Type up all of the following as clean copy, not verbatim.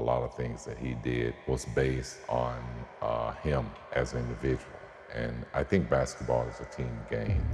a lot of things that he did was based on him as an individual. And I think basketball is a team game.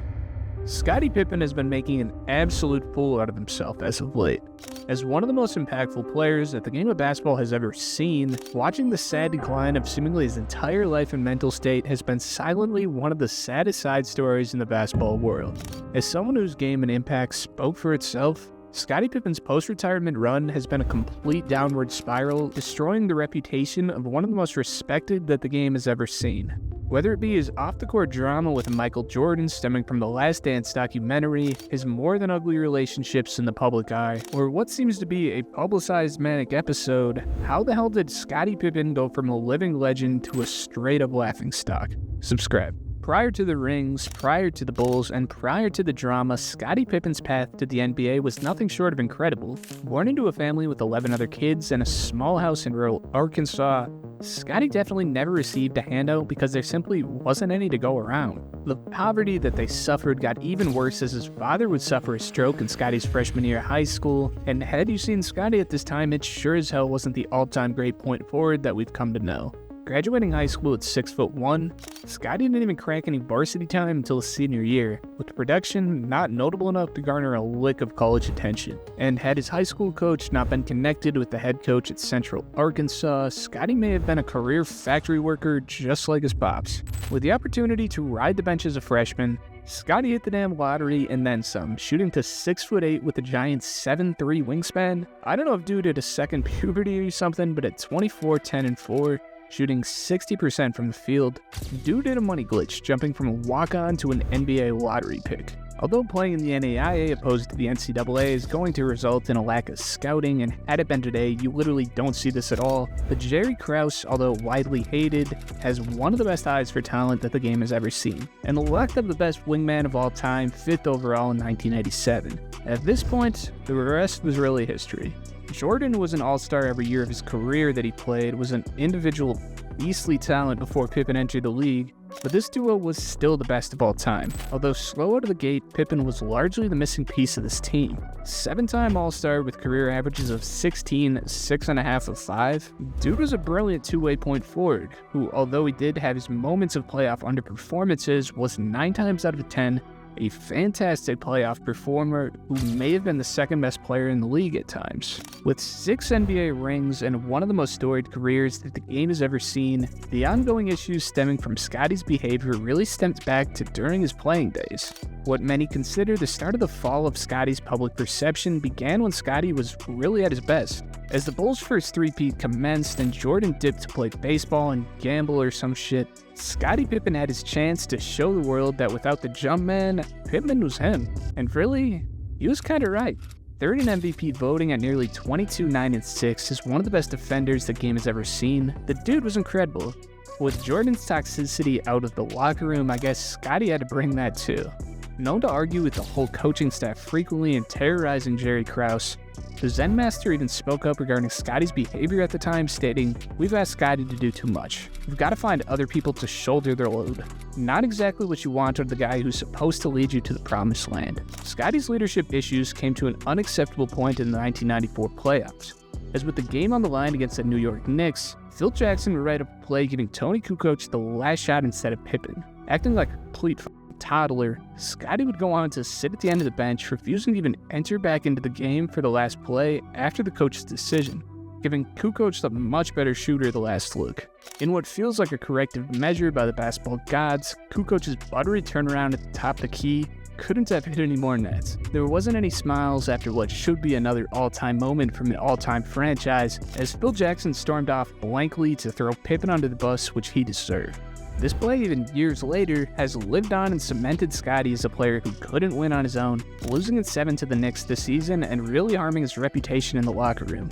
Scottie Pippen has been making an absolute fool out of himself as of late. As one of the most impactful players that the game of basketball has ever seen, watching the sad decline of seemingly his entire life and mental state has been silently one of the saddest side stories in the basketball world. As someone whose game and impact spoke for itself, Scottie Pippen's post-retirement run has been a complete downward spiral, destroying the reputation of one of the most respected that the game has ever seen. Whether it be his off-the-court drama with Michael Jordan stemming from the Last Dance documentary, his more than ugly relationships in the public eye, or what seems to be a publicized manic episode, how the hell did Scottie Pippen go from a living legend to a straight-up laughingstock? Subscribe. Prior to the rings, prior to the Bulls, and prior to the drama, Scottie Pippen's path to the NBA was nothing short of incredible. Born into a family with 11 other kids and a small house in rural Arkansas, Scottie definitely never received a handout because there simply wasn't any to go around. The poverty that they suffered got even worse as his father would suffer a stroke in Scottie's freshman year of high school, and had you seen Scottie at this time, it sure as hell wasn't the all-time great point forward that we've come to know. Graduating high school at 6'1", Scottie didn't even crack any varsity time until his senior year, with production not notable enough to garner a lick of college attention. And had his high school coach not been connected with the head coach at Central Arkansas, Scottie may have been a career factory worker just like his pops. With the opportunity to ride the bench as a freshman, Scottie hit the damn lottery and then some, shooting to 6'8" with a giant 7'3" wingspan. I don't know if due to second puberty or something, but at 24, 10, and 4, shooting 60% from the field, dude did a money glitch, jumping from a walk-on to an NBA lottery pick. Although playing in the NAIA opposed to the NCAA is going to result in a lack of scouting, and had it been today, you literally don't see this at all, but Jerry Krause, although widely hated, has one of the best eyes for talent that the game has ever seen, and elected the best wingman of all time, 5th overall in 1987. At this point, the rest was really history. Jordan was an all-star every year of his career that he played, was an individual beastly talent before Pippen entered the league, but this duo was still the best of all time. Although slow out of the gate, Pippen was largely the missing piece of this team. 7-time all-star with career averages of 16, 6.5 of 5, dude was a brilliant two-way point forward, who, although he did have his moments of playoff underperformances, was 9 times out of 10 a fantastic playoff performer who may have been the second best player in the league at times. With 6 NBA rings and one of the most storied careers that the game has ever seen, the ongoing issues stemming from Scottie's behavior really stems back to during his playing days. What many consider the start of the fall of Scottie's public perception began when Scottie was really at his best. As the Bulls' first three-peat commenced and Jordan dipped to play baseball and gamble or some shit, Scottie Pippen had his chance to show the world that without the jump man, Pippen was him. And really, he was kinda right. Third in MVP voting at nearly 22, 9, and 6 is one of the best defenders the game has ever seen. The dude was incredible. With Jordan's toxicity out of the locker room, I guess Scottie had to bring that too. Known to argue with the whole coaching staff frequently and terrorizing Jerry Krause, the Zen Master even spoke up regarding Scottie's behavior at the time, stating, "We've asked Scottie to do too much. We've got to find other people to shoulder their load." Not exactly what you want of the guy who's supposed to lead you to the promised land. Scottie's leadership issues came to an unacceptable point in the 1994 playoffs. As with the game on the line against the New York Knicks, Phil Jackson would write up a play giving Tony Kukoc the last shot instead of Pippen. Acting like a complete toddler, Scottie would go on to sit at the end of the bench, refusing to even enter back into the game for the last play after the coach's decision, giving Kukoc the much better shooter the last look. In what feels like a corrective measure by the basketball gods, Kukoc's buttery turnaround at the top of the key couldn't have hit any more nets. There wasn't any smiles after what should be another all-time moment from an all-time franchise, as Phil Jackson stormed off blankly to throw Pippen under the bus, which he deserved. This play, even years later, has lived on and cemented Scottie as a player who couldn't win on his own, losing in 7 to the Knicks this season and really harming his reputation in the locker room.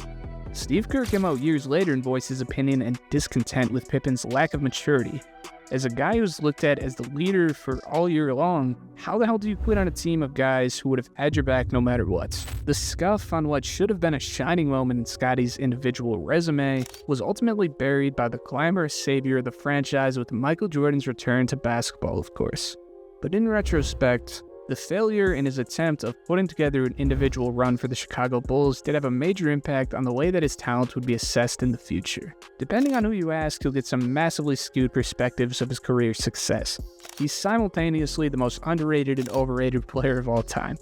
Steve Kerr came out years later and voiced his opinion and discontent with Pippen's lack of maturity. As a guy who's looked at as the leader for all year long, how the hell do you quit on a team of guys who would have had your back no matter what? The scuff on what should have been a shining moment in Scottie's individual resume was ultimately buried by the glamorous savior of the franchise with Michael Jordan's return to basketball, of course. But in retrospect, The failure in his attempt of putting together an individual run for the Chicago Bulls did have a major impact on the way that his talent would be assessed in the future. Depending on who you ask, you'll get some massively skewed perspectives of his career success. He's simultaneously the most underrated and overrated player of all time,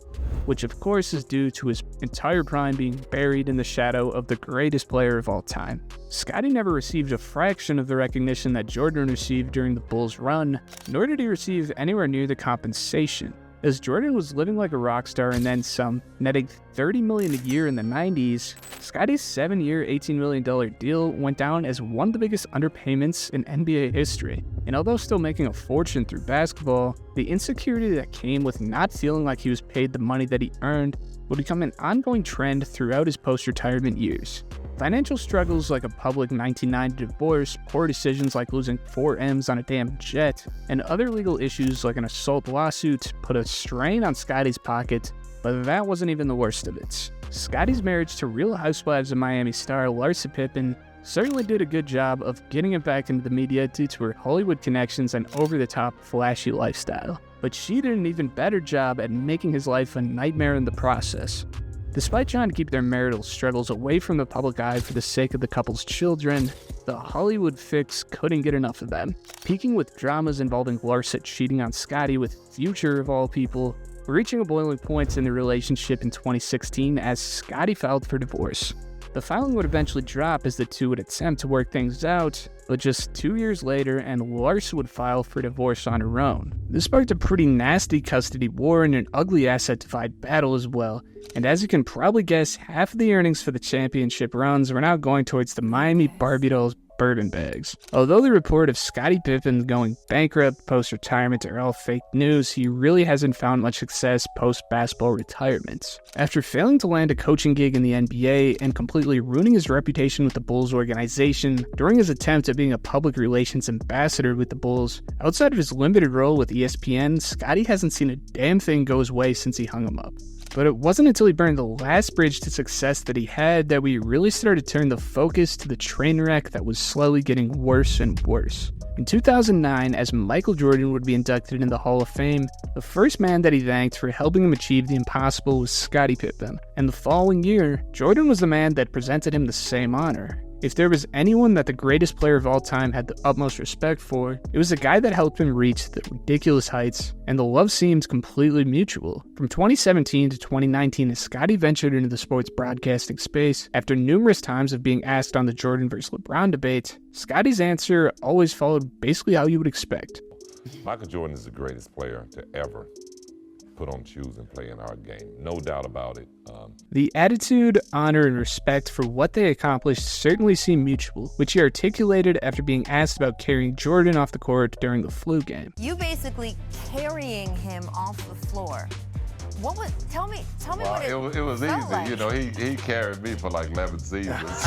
which of course is due to his entire prime being buried in the shadow of the greatest player of all time. Scottie never received a fraction of the recognition that Jordan received during the Bulls' run, nor did he receive anywhere near the compensation, as Jordan was living like a rock star and then some, netting $30 million a year in the 90s. Scottie's 7-year, $18 million deal went down as one of the biggest underpayments in NBA history. And although still making a fortune through basketball, the insecurity that came with not feeling like he was paid the money that he earned would become an ongoing trend throughout his post-retirement years. Financial struggles like a public 1990 divorce, poor decisions like losing 4 M's on a damn jet, and other legal issues like an assault lawsuit put a strain on Scottie's pocket, but that wasn't even the worst of it. Scottie's marriage to Real Housewives of Miami star Larsa Pippen certainly did a good job of getting him back into the media due to her Hollywood connections and over-the-top flashy lifestyle, but she did an even better job at making his life a nightmare in the process. Despite trying to keep their marital struggles away from the public eye for the sake of the couple's children, the Hollywood fix couldn't get enough of them, peaking with dramas involving Larsa cheating on Scottie with Future of all people, reaching a boiling point in their relationship in 2016 as Scottie filed for divorce. The filing would eventually drop as the two would attempt to work things out, but just 2 years later, and Larsa would file for divorce on her own. This sparked a pretty nasty custody war and an ugly asset divide battle as well, and as you can probably guess, half of the earnings for the championship runs were now going towards the Miami Barbie dolls bourbon bags. Although the report of Scottie Pippen going bankrupt post-retirement are all fake news, he really hasn't found much success post-basketball retirement. After failing to land a coaching gig in the NBA and completely ruining his reputation with the Bulls organization during his attempt at being a public relations ambassador with the Bulls, outside of his limited role with ESPN, Scottie hasn't seen a damn thing go his way since he hung him up. But it wasn't until he burned the last bridge to success that he had that we really started to turn the focus to the train wreck that was slowly getting worse and worse. In 2009, as Michael Jordan would be inducted in the Hall of Fame, the first man that he thanked for helping him achieve the impossible was Scottie Pippen, and the following year, Jordan was the man that presented him the same honor. If there was anyone that the greatest player of all time had the utmost respect for, it was the guy that helped him reach the ridiculous heights, and the love seemed completely mutual. From 2017 to 2019, as Scottie ventured into the sports broadcasting space, after numerous times of being asked on the Jordan vs. LeBron debate, Scottie's answer always followed basically how you would expect. Michael Jordan is the greatest player to ever put on shoes and play in our game. No doubt about it. The attitude, honor, and respect for what they accomplished certainly seemed mutual, which he articulated after being asked about carrying Jordan off the court during the flu game. You basically carrying him off the floor. What was? Tell me what it was felt easy. like. You know, he carried me for like 11 seasons.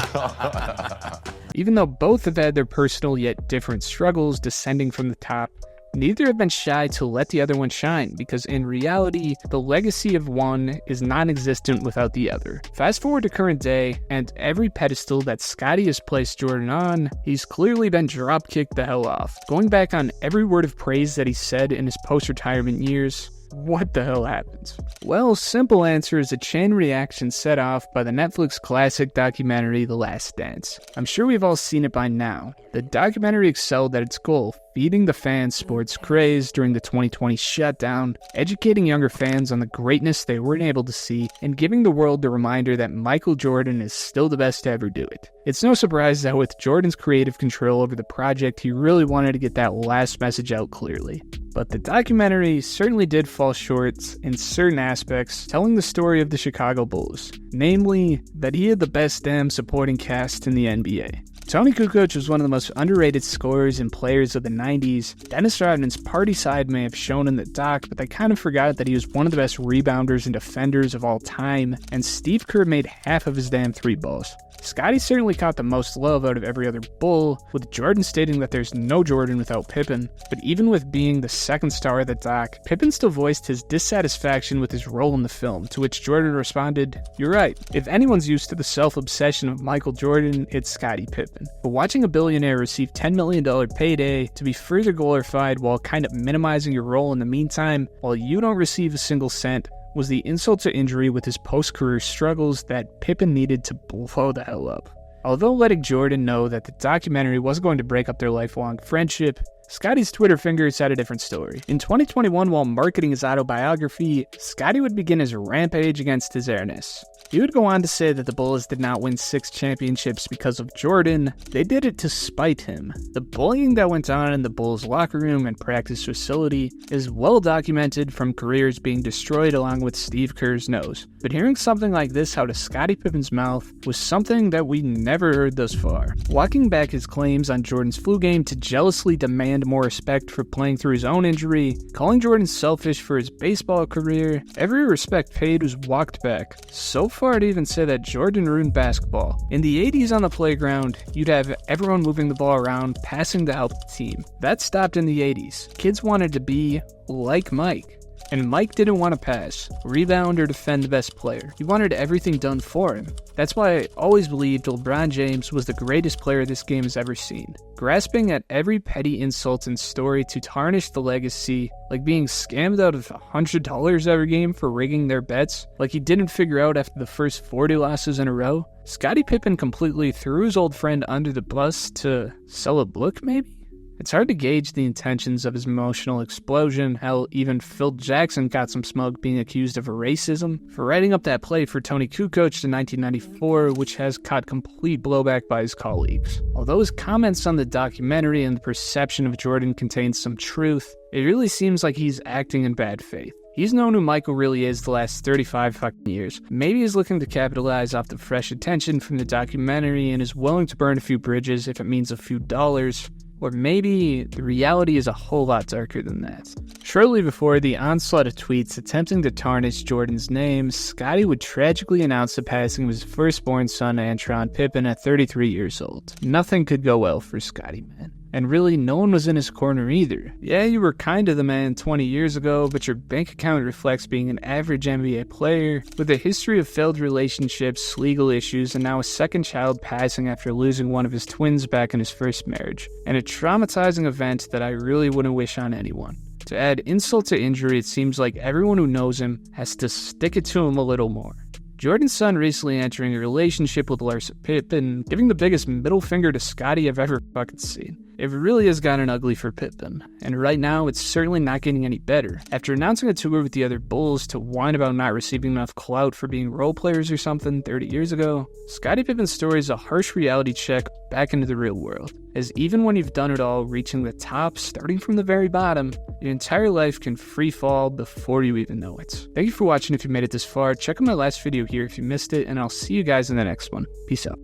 Even though both have had their personal yet different struggles descending from the top, neither have been shy to let the other one shine, because in reality, the legacy of one is non-existent without the other. Fast forward to current day, and every pedestal that Scottie has placed Jordan on, he's clearly been drop-kicked the hell off. Going back on every word of praise that he said in his post-retirement years, what the hell happened? Well, simple answer is a chain reaction set off by the Netflix classic documentary The Last Dance. I'm sure we've all seen it by now. The documentary excelled at its goal, feeding the fans sports craze during the 2020 shutdown, educating younger fans on the greatness they weren't able to see, and giving the world the reminder that Michael Jordan is still the best to ever do it. It's no surprise that with Jordan's creative control over the project, he really wanted to get that last message out clearly. But the documentary certainly did fall short in certain aspects, telling the story of the Chicago Bulls, namely that he had the best damn supporting cast in the NBA. Tony Kukoc was one of the most underrated scorers and players of the 90s. Dennis Rodman's party side may have shown in the doc, but they kind of forgot that he was one of the best rebounders and defenders of all time, and Steve Kerr made half of his damn 3 balls. Scottie certainly caught the most love out of every other Bull, with Jordan stating that there's no Jordan without Pippen. But even with being the second star of the doc, Pippen still voiced his dissatisfaction with his role in the film, to which Jordan responded, "You're right. If anyone's used to the self-obsession of Michael Jordan, it's Scottie Pippen. But watching a billionaire receive $10 million payday to be further glorified while kind of minimizing your role in the meantime, while you don't receive a single cent, was the insult to injury with his post-career struggles that Pippen needed to blow the hell up." Although letting Jordan know that the documentary wasn't going to break up their lifelong friendship, Scottie's Twitter finger said a different story. In 2021, while marketing his autobiography, Scottie would begin his rampage against his heiress. He would go on to say that the Bulls did not win 6 championships because of Jordan, they did it to spite him. The bullying that went on in the Bulls locker room and practice facility is well documented, from careers being destroyed along with Steve Kerr's nose. But hearing something like this out of Scottie Pippen's mouth was something that we never heard thus far. Walking back his claims on Jordan's flu game to jealously demand more respect for playing through his own injury, calling Jordan selfish for his baseball career, every respect paid was walked back. So far to even say that Jordan ruined basketball. In the 80s on the playground, you'd have everyone moving the ball around, passing to help the team. That stopped in the 80s. Kids wanted to be like Mike. And Mike didn't want to pass, rebound, or defend the best player. He wanted everything done for him. That's why I always believed LeBron James was the greatest player this game has ever seen. Grasping at every petty insult and story to tarnish the legacy, like being scammed out of $100 every game for rigging their bets, like he didn't figure out after the first 40 losses in a row. Scottie Pippen completely threw his old friend under the bus to sell a book, maybe? It's hard to gauge the intentions of his emotional explosion. Hell, even Phil Jackson got some smoke being accused of racism for writing up that play for Tony Kukoc in 1994, which has caught complete blowback by his colleagues. Although his comments on the documentary and the perception of Jordan contain some truth, it really seems like he's acting in bad faith. He's known who Michael really is the last 35 fucking years. Maybe he's looking to capitalize off the fresh attention from the documentary and is willing to burn a few bridges if it means a few dollars. Or maybe the reality is a whole lot darker than that. Shortly before the onslaught of tweets attempting to tarnish Jordan's name, Scottie would tragically announce the passing of his firstborn son, Antron Pippen, at 33 years old. Nothing could go well for Scottie, man. And really, no one was in his corner either. Yeah, you were kind of the man 20 years ago, but your bank account reflects being an average NBA player with a history of failed relationships, legal issues, and now a second child passing after losing one of his twins back in his first marriage. And a traumatizing event that I really wouldn't wish on anyone. To add insult to injury, it seems like everyone who knows him has to stick it to him a little more. Jordan's son recently entering a relationship with Larsa Pippen, giving the biggest middle finger to Scottie I've ever fucking seen. It really has gotten ugly for Pippen, and right now it's certainly not getting any better. After announcing a tour with the other Bulls to whine about not receiving enough clout for being role players or something 30 years ago, Scottie Pippen's story is a harsh reality check back into the real world. As even when you've done it all, reaching the top, starting from the very bottom, your entire life can free fall before you even know it. Thank you for watching if you made it this far. Check out my last video here if you missed it, and I'll see you guys in the next one. Peace out.